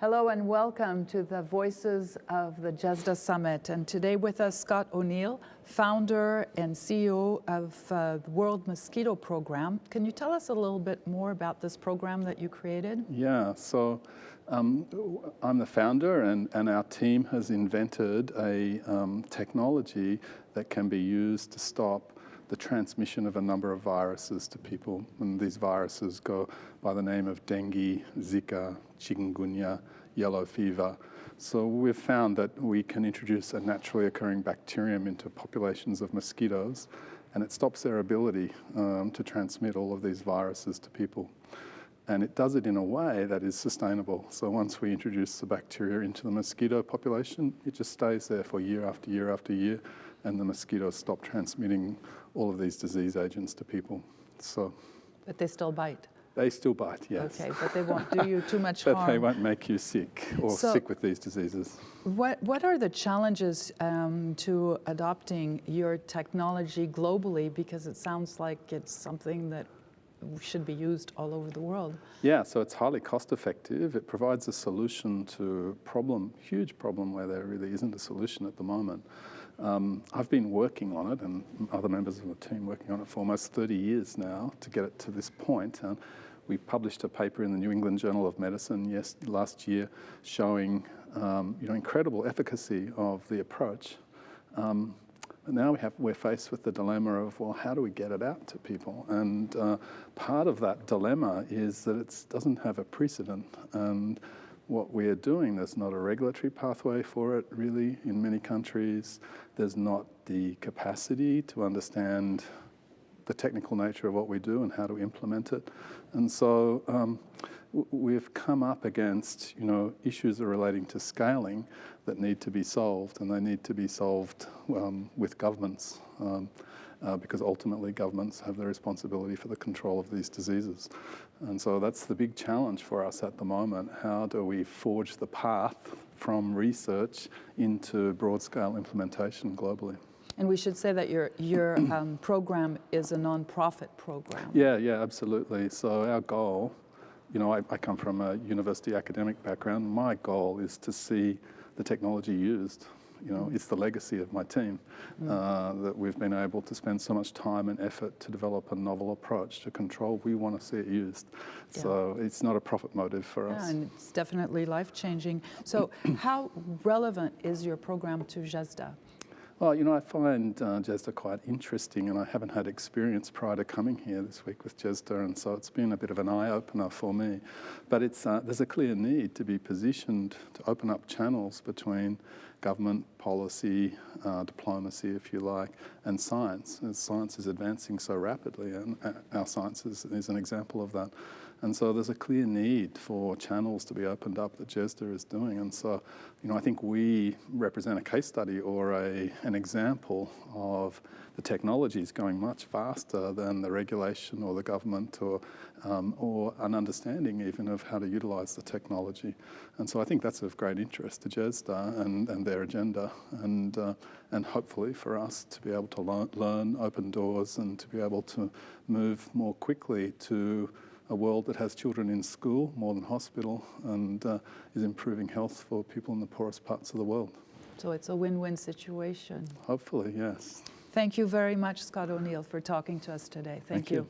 Hello and welcome to the Voices of the GESDA Summit. And today with us, Scott O'Neill, founder and CEO of the World Mosquito Program. Can you tell us a little bit more about this program that you created? Yeah, so I'm the founder and our team has invented a technology that can be used to stop the transmission of a number of viruses to people. And these viruses go by the name of dengue, Zika, chikungunya, yellow fever. So we've found that we can introduce a naturally occurring bacterium into populations of mosquitoes, and it stops their ability to transmit all of these viruses to people. And it does it in a way that is sustainable. So once we introduce the bacteria into the mosquito population, it just stays there for year after year after year, and the mosquitoes stop transmitting all of these disease agents to people. So, but they still bite? They still bite, yes. Okay, but they won't do you too much harm. But they won't make you sick or sick with these diseases. What are the challenges to adopting your technology globally? Because it sounds like it's something that should be used all over the world. Yeah, so it's highly cost effective. It provides a solution to a huge problem where there really isn't a solution at the moment. I've been working on it, and other members of the team working on it for almost 30 years now to get it to this point. We published a paper in the New England Journal of Medicine last year showing incredible efficacy of the approach. But now we're faced with the dilemma of, well, how do we get it out to people? And part of that dilemma is that it doesn't have a precedent. And what we are doing, there's not a regulatory pathway for it, really, in many countries. There's not the capacity to understand the technical nature of what we do and how to implement it. And so we've come up against, issues relating to scaling that need to be solved, and they need to be solved with governments, because ultimately governments have the responsibility for the control of these diseases. And so that's the big challenge for us at the moment. How do we forge the path from research into broad-scale implementation globally? And we should say that your program is a non-profit program. Yeah, absolutely. So our goal, I come from a university academic background. My goal is to see the technology used. It's the legacy of my team that we've been able to spend so much time and effort to develop a novel approach to control. We want to see it used. Yeah. So it's not a profit motive for us. And it's definitely life-changing. So how relevant is your program to GESDA? Well, I find GESDA quite interesting, and I haven't had experience prior to coming here this week with GESDA, and so it's been a bit of an eye-opener for me. But there's a clear need to be positioned to open up channels between government, policy, diplomacy, if you like, and science. As science is advancing so rapidly, and our science is an example of that. And so there's a clear need for channels to be opened up that GESDA is doing. And so, I think we represent a case study or an example of the technologies going much faster than the regulation or the government or an understanding even of how to utilize the technology. And so I think that's of great interest to GESDA and their agenda, and hopefully for us to be able to learn, open doors, and to be able to move more quickly to a world that has children in school more than hospital, and is improving health for people in the poorest parts of the world. So it's a win-win situation. Hopefully, yes. Thank you very much, Scott O'Neill, for talking to us today. Thank you.